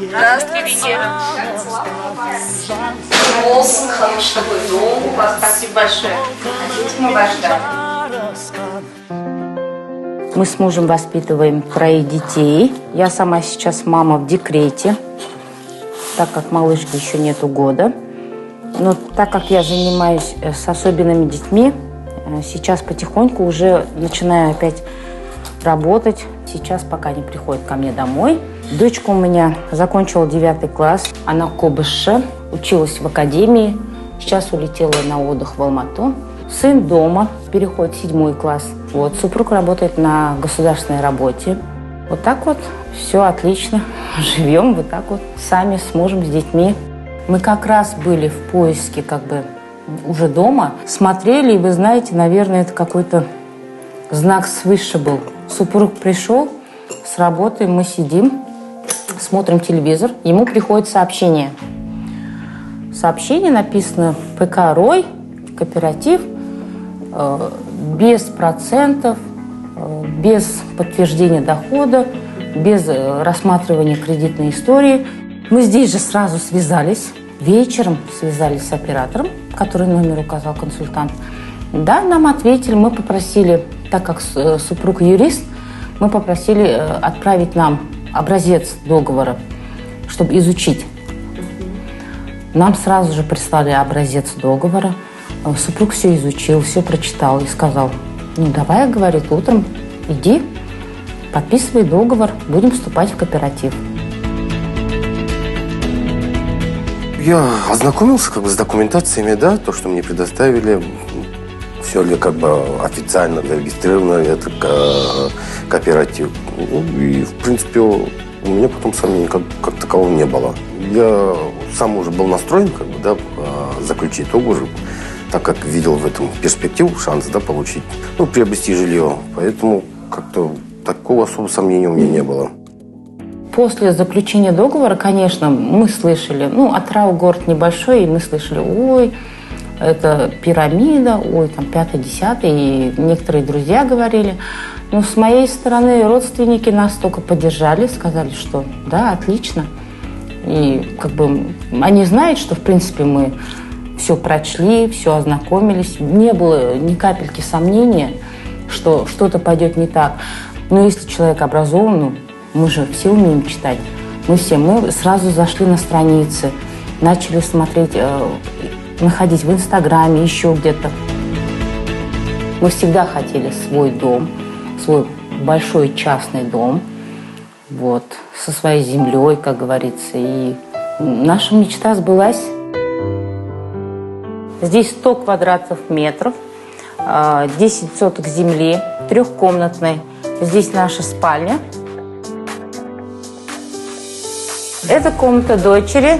Здравствуйте. Волсон, хороший такой дом у вас. Спасибо большое. Хотите, мы вас ждем. Мы с мужем воспитываем 3 детей. Я сама сейчас мама в декрете, так как малышке еще нету года. Но так как я занимаюсь с особенными детьми, сейчас потихоньку уже начинаю опять работать. Сейчас пока не приходит ко мне домой. Дочка у меня закончила 9 класс. Она в Кобыше, училась в академии. Сейчас улетела на отдых в Алмату. Сын дома, переходит в 7 класс. Вот, супруг работает на государственной работе. Вот так вот, все отлично. Живем вот так вот, сами с мужем, с детьми. Мы как раз были в поиске уже дома. Смотрели, и вы знаете, наверное, это какой-то знак свыше был. Супруг пришел с работы, мы сидим, смотрим телевизор. Ему приходит сообщение. Сообщение написано «ПК Рой», кооператив, без процентов, без подтверждения дохода, без рассматривания кредитной истории. Мы здесь же сразу связались. Вечером связались с оператором, который номер указал консультант. Да, нам ответили, мы попросили, так как супруг юрист, мы попросили отправить нам образец договора, чтобы изучить. Нам сразу же прислали образец договора. Супруг все изучил, все прочитал и сказал: ну давай, говорит, утром иди, подписывай договор, будем вступать в кооператив. Я ознакомился с документациями, да, то, что мне предоставили. Все ли официально зарегистрировано, это кооператив. И, в принципе, у меня потом сомнений как такового не было. Я сам уже был настроен, заключить договор, так как видел в этом перспективу, шанс, получить, приобрести жилье. Поэтому как-то такого особого сомнения у меня не было. После заключения договора, конечно, мы слышали, Атырау город небольшой, и мы слышали: ой, это пирамида, ой, там 5-10, и некоторые друзья говорили. Но с моей стороны родственники нас только поддержали, сказали, что да, отлично. И они знают, что в принципе мы все прочли, все ознакомились. Не было ни капельки сомнения, что что-то пойдет не так. Но если человек образован, мы же все умеем читать. Мы сразу зашли на страницы, начали смотреть, находить в Инстаграме, еще где-то. Мы всегда хотели свой дом, свой большой частный дом, со своей землей, как говорится. И наша мечта сбылась. Здесь 100 квадратных метров, 10 соток земли, 3-комнатной. Здесь наша спальня. Это комната дочери.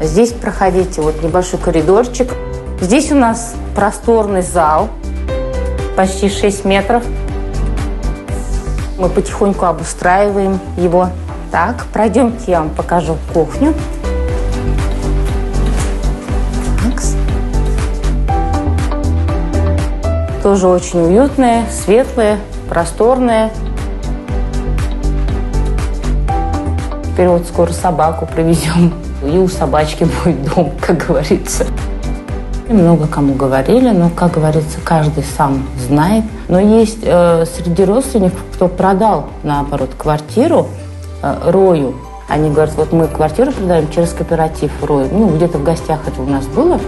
Здесь проходите, небольшой коридорчик. Здесь у нас просторный зал, почти 6 метров. Мы потихоньку обустраиваем его. Так, пройдемте, я вам покажу кухню. Тоже очень уютная, светлая, просторная. Теперь скоро собаку привезем. И у собачки будет дом, как говорится. Много кому говорили, но, как говорится, каждый сам знает. Но есть среди родственников, кто продал, наоборот, квартиру Рою. Они говорят: мы квартиру продаем через кооператив Рою. Где-то в гостях это у нас было.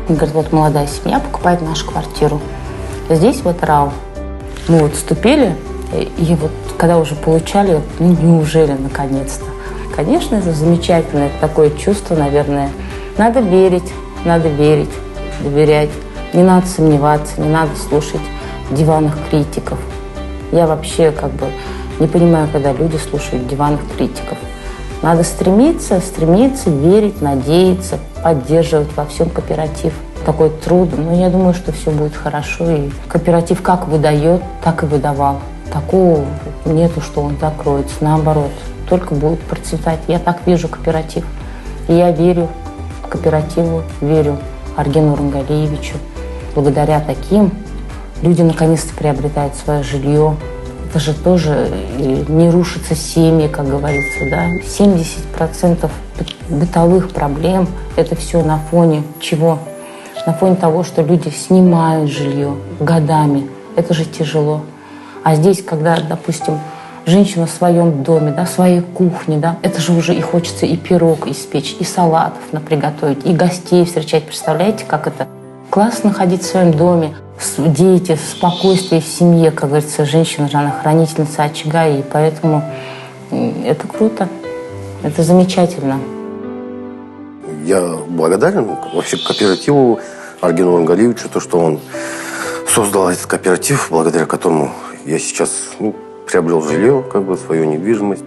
Они говорят: молодая семья покупает нашу квартиру. Здесь Атырау. Мы вступили, и когда уже получали, неужели наконец-то. Конечно, это замечательно, это такое чувство, наверное. Надо верить, доверять. Не надо сомневаться, не надо слушать диванных критиков. Я вообще не понимаю, когда люди слушают диванных критиков. Надо стремиться, верить, надеяться, поддерживать во всем кооператив. Такой труд, но я думаю, что все будет хорошо. И кооператив как выдает, так и выдавал. Такого нету, что он закроется. Наоборот, только будет процветать. Я так вижу кооператив. И я верю кооперативу, верю Аргену Рунгалиевичу. Благодаря таким люди наконец-то приобретают свое жилье. это же тоже не рушатся семьи, как говорится, да. 70% бытовых проблем – это все на фоне чего? На фоне того, что люди снимают жилье годами. Это же тяжело. А здесь, когда, допустим, женщина в своем доме, да, в своей кухне, да, это же уже и хочется и пирог испечь, и салатов приготовить, и гостей встречать. Представляете, как это? Классно ходить в своем доме, дети, в спокойствии, в семье, как говорится, женщина же, она хранительница очага, и поэтому это круто, это замечательно. Я благодарен вообще кооперативу Аргену Нургалиевичу, то, что он создал этот кооператив, благодаря которому я сейчас приобрел жилье, как бы свою недвижимость.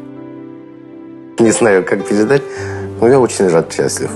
Не знаю, как передать, но я очень рад, счастлив.